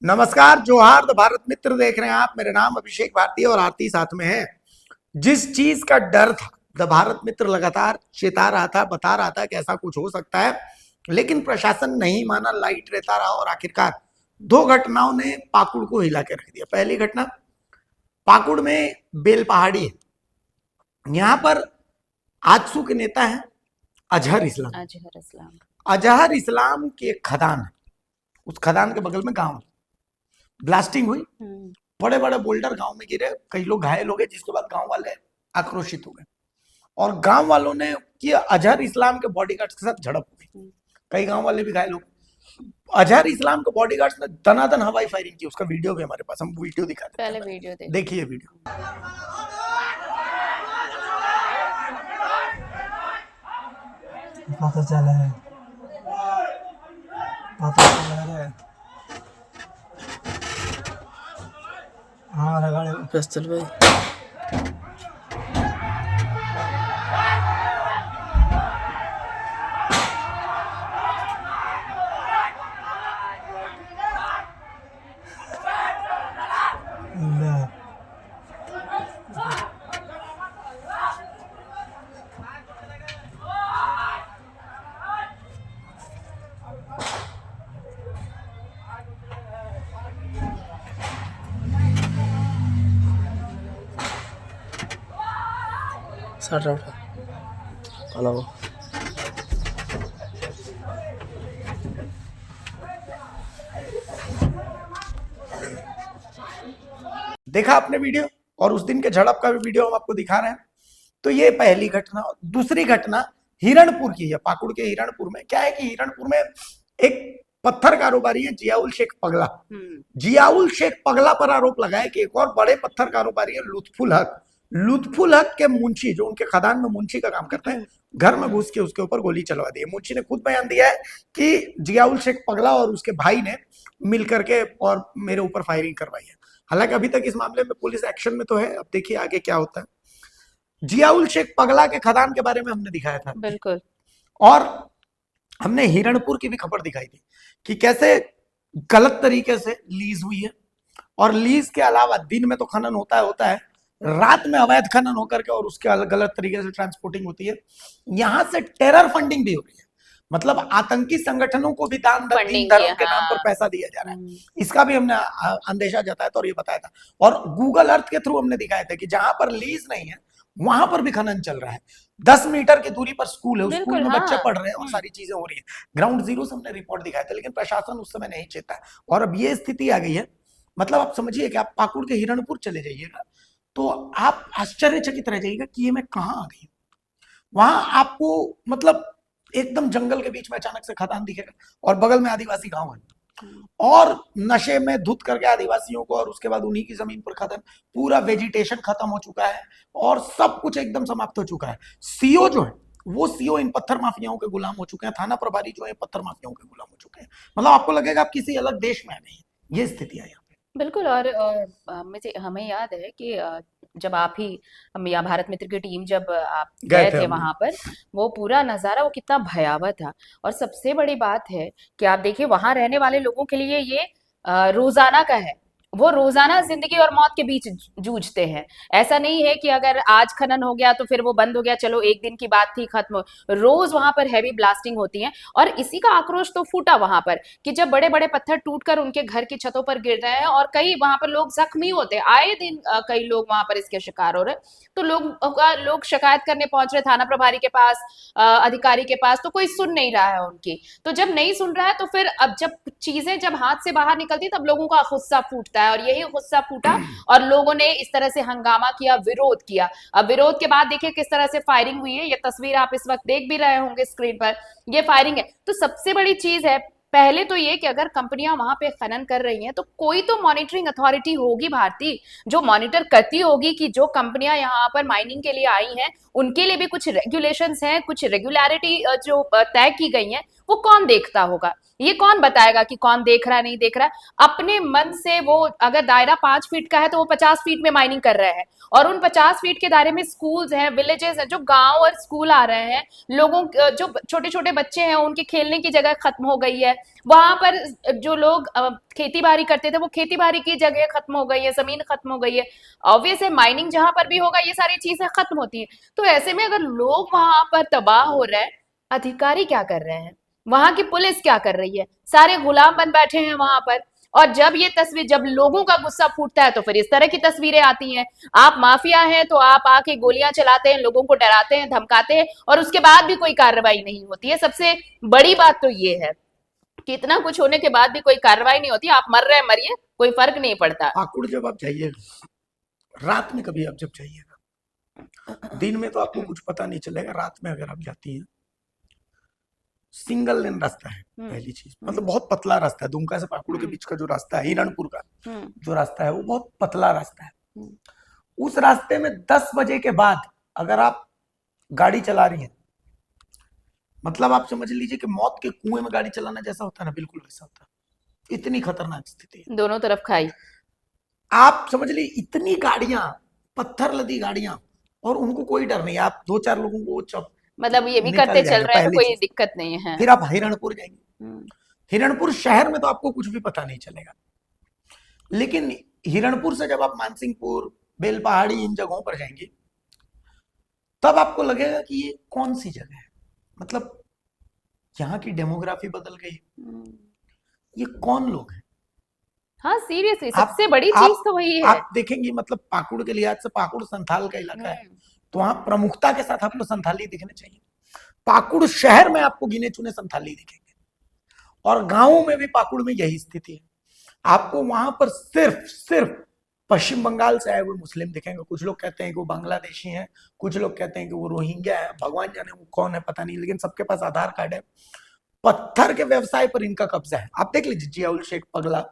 नमस्कार, जोहार। द भारत मित्र देख रहे हैं आप। मेरा नाम अभिषेक भारती और आरती साथ में है। जिस चीज का डर था, द भारत मित्र लगातार चेता रहा था, बता रहा था कि ऐसा कुछ हो सकता है, लेकिन प्रशासन नहीं माना, लाइट रहता रहा और आखिरकार दो घटनाओं ने पाकुड़ को हिला के रख दिया। पहली घटना, पाकुड़ में बेल पहाड़ी है। यहाँ पर आजसू के नेता है अजहर इस्लाम। अजहर इस्लाम की एक खदान है, उस खदान के बगल में गांव, ब्लास्टिंग हुई, बड़े बड़े बोल्डर गांव में गिरे, कई लोग घायल हो गए, जिसके बाद गांव वाले आक्रोशित हो गए और गांव वालों ने किया, अजहर इस्लाम के बॉडीगार्ड्स के साथ झड़प हो गई, कई गांव वाले भी घायल हो गए। अजहर इस्लाम के बॉडीगार्ड्स ने दनादन हवाई फायरिंग की। उसका वीडियो भी हमारे पास, हम वीडियो दिखाते हैं, पहले वीडियो देखिए वीडियो। पता चला है, पता चला है। हमारा गाड़ी पिस्तौल भाई शट आउट हेलो। देखा आपने वीडियो, और उस दिन के झड़प का भी वीडियो हम आपको दिखा रहे हैं। तो ये पहली घटना। दूसरी घटना हिरणपुर की है। पाकुड़ के हिरणपुर में क्या है कि हिरणपुर में एक पत्थर कारोबारी है जियाउल शेख पगला। जियाउल शेख पगला पर आरोप लगाया कि एक और बड़े पत्थर कारोबारी है लुत्फुल हक। लुत्फुल हक के मुंशी, जो उनके खदान में मुंशी का काम करते हैं, घर में घुस के उसके ऊपर गोली चलवा दी है। मुंशी ने खुद बयान दिया है कि जियाउल शेख पगला और उसके भाई ने मिल करके और मेरे ऊपर फायरिंग करवाई है। हालांकि अभी तक इस मामले में पुलिस एक्शन में तो है, अब देखिए आगे क्या होता है। जियाउल शेख पगला के खदान के बारे में हमने दिखाया था बिल्कुल, और हमने हिरणपुर की भी खबर दिखाई थी कि कैसे गलत तरीके से लीज हुई है, और लीज के अलावा दिन में तो खनन होता है, रात में अवैध खनन होकर के और उसके गलत तरीके से ट्रांसपोर्टिंग होती है। यहां से टेरर फंडिंग भी हो रही है, मतलब आतंकी संगठनों को भी दान धर्म के नाम पर पैसा दिया जा रहा है। इसका भी हमने अंदेशा जताया था और ये बताया था। और गूगल अर्थ के थ्रू हमने दिखाया था कि जहां पर लीज नहीं है वहां पर भी खनन चल रहा है। 10 मीटर की दूरी पर स्कूल है, उस स्कूल में बच्चे पढ़ रहे हैं और सारी चीजें हो रही है। ग्राउंड जीरो से हमने रिपोर्ट दिखाया था, लेकिन प्रशासन उस समय नहीं चेता है। और अब ये स्थिति आ गई है, मतलब आप समझिए कि आप पाकुड़ के हिरणपुर चले जाइएगा तो आप आश्चर्यचकित रह जाइएगा कि ये मैं कहाँ आ गई। वहां आपको मतलब एकदम जंगल के बीच में अचानक से खदान दिखेगा और बगल में आदिवासी गांव है, और नशे में धुत करके आदिवासियों को, और उसके बाद उन्हीं की जमीन पर खत्म, पूरा वेजिटेशन खत्म हो चुका है और सब कुछ एकदम समाप्त हो चुका है। सीओ जो है वो सीओ इन पत्थर माफियाओं के गुलाम हो चुके हैं, थाना प्रभारी जो है पत्थर माफियाओं के गुलाम हो चुके हैं। मतलब आपको लगेगा आप किसी अलग देश में आ गए हैं। ये स्थिति है यहाँ पे। बिल्कुल। और मुझे हमें याद है कि जब आप ही हम या भारत मित्र की टीम जब आप गए थे वहां पर, वो पूरा नजारा वो कितना भयावह था। और सबसे बड़ी बात है कि आप देखिए वहां रहने वाले लोगों के लिए ये रोजाना का है। वो रोजाना जिंदगी और मौत के बीच जूझते हैं। ऐसा नहीं है कि अगर आज खनन हो गया तो फिर वो बंद हो गया, चलो एक दिन की बात थी, खत्म। रोज वहां पर हैवी ब्लास्टिंग होती है और इसी का आक्रोश तो फूटा वहां पर कि जब बड़े बड़े पत्थर टूटकर उनके घर की छतों पर गिर रहे हैं और कई वहां पर लोग जख्मी होते हैं। आए दिन कई लोग वहां पर इसके शिकार हो रहे हैं। तो लोग शिकायत करने पहुंच रहे थाना प्रभारी के पास, अधिकारी के पास, तो कोई सुन नहीं रहा है उनकी। तो जब नहीं सुन रहा है तो फिर अब जब चीजें जब हाथ से बाहर निकलती तब लोगों का गुस्सा फूटता है, और यही गुस्सा फूटा और लोगों ने इस तरह से हंगामा किया, विरोध किया। अब विरोध के बाद देखिए किस तरह से फायरिंग हुई है। ये तस्वीर आप इस वक्त देख भी रहे होंगे स्क्रीन पर, ये फायरिंग है। तो सबसे बड़ी चीज है पहले तो ये कि अगर कंपनियां वहां पे खनन कर रही हैं तो कोई तो मॉनिटरिंग अथॉरिटी होगी भारतीय, जो मॉनिटर करती होगी कि जो कंपनियां यहाँ पर माइनिंग के लिए आई हैं उनके लिए भी कुछ रेगुलेशंस हैं, कुछ रेगुलरिटी जो तय की गई हैं वो कौन देखता होगा? ये कौन बताएगा कि कौन देख रहा है नहीं देख रहा है? अपने मन से वो, अगर दायरा 5 फीट का है तो वो 50 फीट में माइनिंग कर रहे हैं, और उन 50 फीट के दायरे में स्कूल्स हैं, विलेजेस हैं, जो गांव और स्कूल आ रहे हैं, लोगों जो छोटे छोटे बच्चे हैं उनके खेलने की जगह खत्म हो गई है, वहां पर जो लोग खेती बाड़ी करते थे वो खेती बाड़ी की जगह खत्म हो गई है, जमीन खत्म हो गई है। ऑब्वियस है माइनिंग जहां पर भी होगा ये सारी चीजें खत्म होती है। तो ऐसे में अगर लोग वहां पर तबाह हो रहे हैं, अधिकारी क्या कर रहे हैं, वहां की पुलिस क्या कर रही है? सारे गुलाम बन बैठे हैं वहां पर। और जब ये तस्वीर, जब लोगों का गुस्सा फूटता है तो फिर इस तरह की तस्वीरें आती हैं। आप माफिया हैं तो आप आके गोलियां चलाते हैं, लोगों को डराते हैं, धमकाते हैं, और उसके बाद भी कोई कार्रवाई नहीं होती है। सबसे बड़ी बात तो ये है कि इतना कुछ होने के बाद भी कोई कार्रवाई नहीं होती। आप मर रहे हैं, मरिए, कोई फर्क नहीं पड़ता। पाकुड़ जब आप जाइएगा, रात में कभी आप जब जाइएगा, दिन में तो आपको कुछ पता नहीं चलेगा, रात में अगर आप जाती हैं, सिंगल लेन रास्ता है पहली चीज, मतलब बहुत पतला रास्ता है। दुमका से पाकुड़ के बीच का जो रास्ता है, हिरणपुर का जो रास्ता है, वो बहुत पतला रास्ता है। उस रास्ते में 10 बजे के बाद अगर आप गाड़ी चला रही हैं, मतलब आप समझ लीजिए कि मौत के कुएं में गाड़ी चलाना जैसा होता है ना, बिल्कुल वैसा होता है। इतनी खतरनाक स्थिति है। दोनों तरफ खाई। आप समझ लीजिए इतनी गाड़ियां, पत्थर लदी गाड़ियां, और उनको कोई डर नहीं। आप 2-4 लोगों को चौक मतलब ये भी निकल करते चल जाएगा रहे हैं तो पहली कोई चीज। दिक्कत नहीं है। फिर आप हिरणपुर जाएंगे, हम्म, हिरणपुर शहर में तो आपको कुछ भी पता नहीं चलेगा, लेकिन हिरणपुर से जब आप मानसिंहपुर, बेलपहाड़ी, इन जगहों पर जाएंगे, तब आपको लगेगा कि ये कौन सी जगह है, मतलब यहाँ की डेमोग्राफी बदल गई, हम्म। ये कौन लोग हैं। हाँ सीरियसली आप सबसे बड़ी चीज आप तो वही है। आप देखेंगे, मतलब पाकुड़ के लिहाज से पाकुड़ संथाल का इलाका है, तो वहां प्रमुखता के साथ आपको संथाली दिखने चाहिए। पाकुड़ शहर में आपको गिने चुने संथाली दिखेंगे, और गांवों में भी पाकुड़ में यही स्थिति है। आपको वहां पर सिर्फ सिर्फ पश्चिम बंगाल से आए हुए मुस्लिम दिखेंगे। कुछ लोग कहते हैं कि वो बांग्लादेशी हैं, कुछ लोग कहते हैं कि वो रोहिंग्या है, भगवान जाने वो कौन है पता नहीं, लेकिन सबके पास आधार कार्ड है। पत्थर के व्यवसाय पर इनका कब्जा है। आप देख लीजिए जियाउल शेख पगला,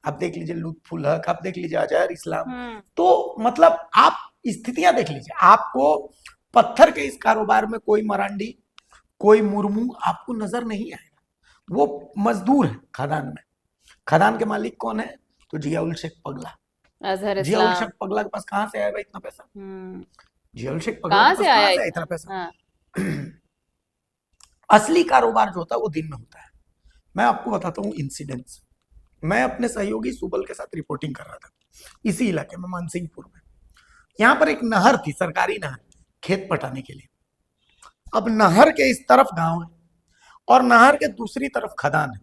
आप देख लीजिए लुत्फुल हक, आप देख लीजिए अजहर इस्लाम। तो मतलब आप स्थितियां देख लीजिए, आपको पत्थर के इस कारोबार में कोई मरांडी, कोई मुर्मू आपको नजर नहीं आएगा। वो मजदूर है खदान में। खदान के मालिक कौन है? तो जियाउल शेख पगला। अजहर जियाउल इस्लाम। शेख पगला के पास कहां से आया भाई इतना पैसा? हम्म। जियाउल शेख पगला कहाँ के से पास आया कहां से आया इतना? इतना पैसा? हाँ। असली कारोबार जो होता है वो दिन में होता है। मैं आपको बताता हूँ इंसिडेंट्स। मैं अपने सहयोगी सुबल के साथ रिपोर्टिंग कर रहा था इसी इलाके में, मानसिंहपुर में। यहाँ पर एक नहर थी, सरकारी नहर, खेत पटाने के लिए। अब नहर के इस तरफ गांव है और नहर के दूसरी तरफ खदान है।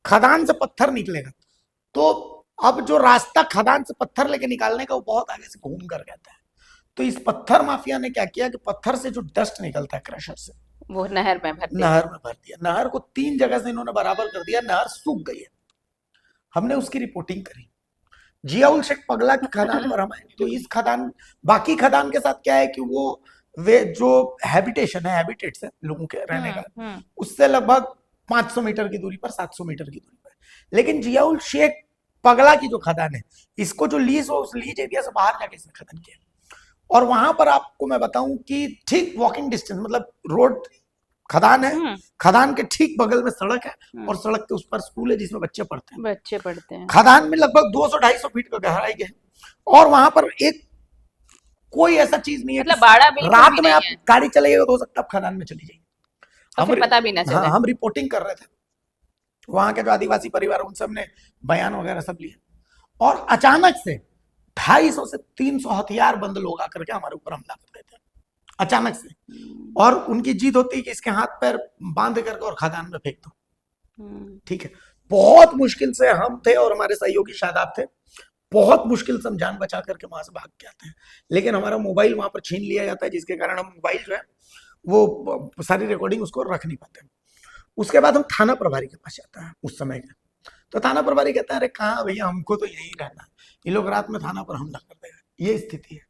खदान से पत्थर निकलेगा तो अब जो रास्ता खदान से पत्थर लेके निकालने का वो बहुत आगे से घूम कर जाता है। तो इस पत्थर माफिया ने क्या किया कि पत्थर से जो डस्ट निकलता है क्रशर से, वो नहर में भर दिया। नहर में भर दिया। नहर को 3 जगह से इन्होंने बराबर कर दिया, नहर सूख गई है। हमने उसकी रिपोर्टिंग करी। जियाउल शेख पगला की खदान पर हम आए, तो इस खदान, बाकी खदान के साथ क्या है कि वो वे जो हैबिटेशन है, हैबिटेट्स है लोगों के रहने का, उससे लगभग 500 मीटर की दूरी पर, 700 मीटर की दूरी पर। लेकिन जियाउल शेख पगला की जो खदान है, इसको जो लीज हो, उस लीज एरिया से बाहर जाके इसने खदान किया। और वहां पर आपको मैं बताऊं कि ठीक वॉकिंग डिस्टेंस, मतलब रोड, खदान है, खदान के ठीक बगल में सड़क है, और सड़क के उस पर स्कूल है जिसमें बच्चे पढ़ते हैं। खदान में लगभग 200-250 फीट का गहराई है, और वहां पर एक कोई ऐसा चीज नहीं है, मतलब बाड़ा बिल्कुल रात भी में नहीं आप है। गाड़ी चलाइएगा तो हो सकता है आप खदान में चली जाइए। और फिर पता भी ना चले। हम रिपोर्टिंग कर रहे थे, वहां के जो आदिवासी परिवार उन सब ने बयान वगैरह सब लिए, और अचानक से 250 से 300 हथियार बंद लोग आकर के हमारे ऊपर हमला कर देते हैं अचानक से। और उनकी जीत होती है कि इसके हाथ पैर बांध करके और खदान में फेंक दो। ठीक है, बहुत मुश्किल से हम थे और हमारे सहयोगी शादाब थे, बहुत मुश्किल से हम जान बचा करके वहां से भाग के आते हैं। लेकिन हमारा मोबाइल वहां पर छीन लिया जाता है, जिसके कारण हम मोबाइल जो है वो सारी रिकॉर्डिंग उसको रख नहीं पाते। उसके बाद हम थाना प्रभारी के पास जाते हैं उस समय के, तो थाना प्रभारी कहता है अरे कहाँ भैया, हमको तो यहीं रहना है, ये लोग रात में थाना पर हमला कर देगा, ये स्थिति है।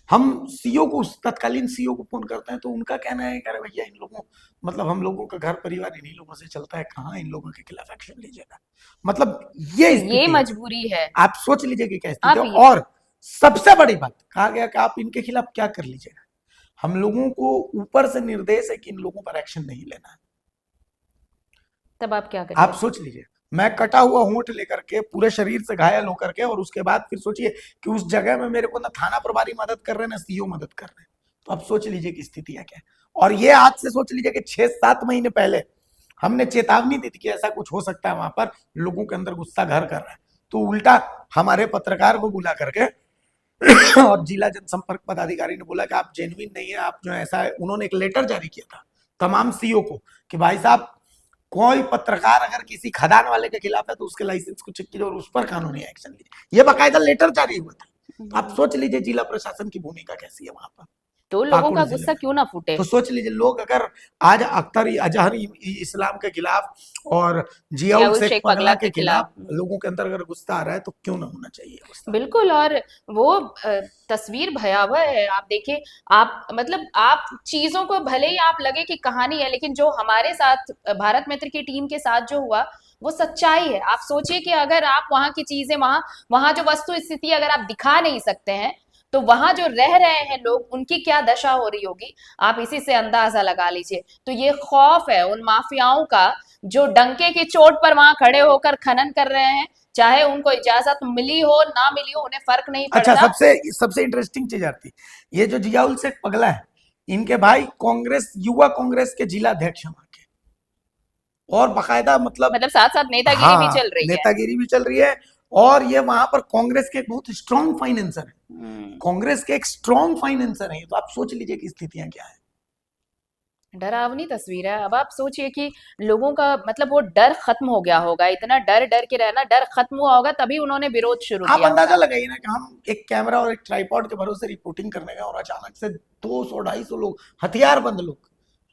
हम सीओ को, तत्कालीन सीओ को फोन करते हैं, तो उनका कहना है कि अरे भैया इन लोगों, मतलब हम लोगों का घर परिवार इन्हीं लोगों से चलता है, कहाँ इन लोगों के खिलाफ एक्शन लीजिएगा। मतलब ये मजबूरी है। आप सोच लीजिए कि क्या स्थिति है। और सबसे बड़ी बात कहा गया कि आप इनके खिलाफ क्या कर लीजिएगा, हम लोगों को ऊपर से निर्देश है कि इन लोगों पर एक्शन नहीं लेना है। तब आप क्या आप करेंगे? सोच लीजिए, मैं कटा हुआ होंठ लेकर के पूरे शरीर से घायल होकर के, और उसके बाद फिर सोचिए कि उस जगह में मेरे को ना थाना प्रभारी मदद कर रहे हैं ना सीओ मदद कर रहे हैं। तो अब सोच लीजिए कि स्थितियां क्या है। और ये आज से सोच लीजिए कि 6-7 महीने पहले हमने चेतावनी दी थी कि ऐसा कुछ हो सकता है, वहां पर लोगों के अंदर गुस्सा घर कर रहा है, तो उल्टा हमारे पत्रकार को बुला करके और जिला जनसंपर्क पदाधिकारी ने बोला कि आप जेन्युइन नहीं है, आप जो है ऐसा है। उन्होंने एक लेटर जारी किया था तमाम सीओ को कि भाई साहब, कोई पत्रकार अगर किसी खदान वाले के खिलाफ है तो उसके लाइसेंस को चेक कीजिए और उस पर कानूनी एक्शन लीजिए। ये बाकायदा लेटर जारी हुआ था। आप सोच लीजिए जिला प्रशासन की भूमिका कैसी है वहां पर, तो लोगों पाकुड़ का जिले गुस्सा में। क्यों ना फूटे? तो सोच लीजिए, लोग अगर आज अख्तर अजहर इस्लाम के खिलाफ और जियाउल जियाउल शेख शेख पगला पगला के के खिलाफ खिलाफ। लोगों के अंदर अगर गुस्सा आ रहा है तो क्यों ना होना चाहिए गुस्सा। बिल्कुल। और वो तस्वीर भयावह है। आप देखिए, आप मतलब आप चीजों को भले ही आप लगे कि कहानी है, लेकिन जो हमारे साथ भारत मित्र की टीम के साथ जो हुआ वो सच्चाई है। आप सोचिए कि अगर आप वहां की चीजें वहां वहां जो वस्तु स्थिति अगर आप दिखा नहीं सकते हैं, तो वहां जो रह रहे हैं लोग, उनकी क्या दशा हो रही होगी, आप इसी से अंदाजा लगा लीजिए। तो ये खौफ है उन माफियाओं का जो डंके की चोट पर वहां खड़े होकर खनन कर रहे हैं। चाहे उनको इजाजत मिली हो ना मिली हो, उन्हें फर्क नहीं अच्छा, पड़ता। सबसे सबसे इंटरेस्टिंग चीज आती, ये जो जियाउल शेख पगला है, इनके भाई कांग्रेस, युवा कांग्रेस के जिला अध्यक्ष हैं वहां के, और बाकायदा मतलब, मतलब साथ साथ नेतागिरी भी हाँ, चल रही है। नेतागिरी भी चल रही है। और ये वहां पर कांग्रेस के एक बहुत स्ट्रांग फाइनेंसर है, कांग्रेस के एक स्ट्रांग फाइनेंसर है। तो आप सोच लीजिए कि स्थितियां क्या है। डरावनी तस्वीर है। अब आप सोचिए कि लोगों का मतलब वो डर खत्म हो गया होगा, इतना डर डर के रहना, डर खत्म हुआ होगा तभी उन्होंने विरोध शुरू आप किया अंदाजा होगा। लगाइए ना कि हम एक कैमरा और एक ट्राइपॉड के भरोसे रिपोर्टिंग करने गए और अचानक से 200-250 लोग, हथियारबंद लोग,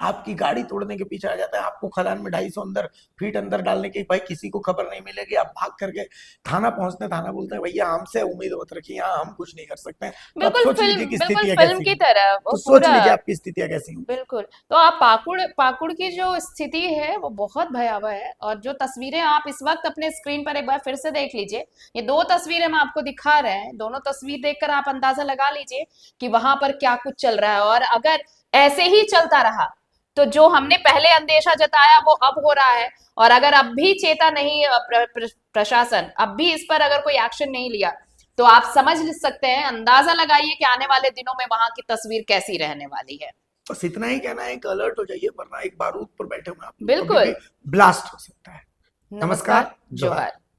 आपकी गाड़ी तोड़ने के पीछे आ जाता है, आपको खदान में 250 अंदर फीट अंदर डालने की, भाई किसी को खबर नहीं मिलेगी, आप भाग करके थाना पहुंचते हैं, थाना बोलते हैं भैया हमसे उम्मीद मत रखिए, यहाँ हम कुछ नहीं कर सकते हैं। तो आप सोच लीजिए कि बिल्कुल स्थितियां फिल्म कैसी की हैं। तरह वो तो सोच पूरा। लीजिए आपकी स्थितियां कैसी होंगी। बिल्कुल। तो आप पाकुड़ पाकुड़ की जो स्थिति है वो बहुत भयावह है। और जो तस्वीरें आप इस वक्त अपने स्क्रीन पर एक बार फिर से देख लीजिए, ये दो तस्वीरें हम आपको दिखा रहे हैं। दोनों तस्वीर देखकर आप अंदाजा लगा लीजिए कि वहां पर क्या कुछ चल रहा है। और अगर ऐसे ही चलता रहा तो जो हमने पहले अंदेशा जताया वो अब हो रहा है। और अगर अब भी चेता नहीं प्रशासन अब भी इस पर अगर कोई एक्शन नहीं लिया, तो आप समझ सकते हैं, अंदाजा लगाइए कि आने वाले दिनों में वहां की तस्वीर कैसी रहने वाली है। बस इतना ही कहना है कि अलर्ट हो जाइए, वरना एक बारूद पर बैठे हुए आप कभी बिल्कुल। भी ब्लास्ट हो सकता है। नमस्कार, नमस्कार, जोहार। जोहार।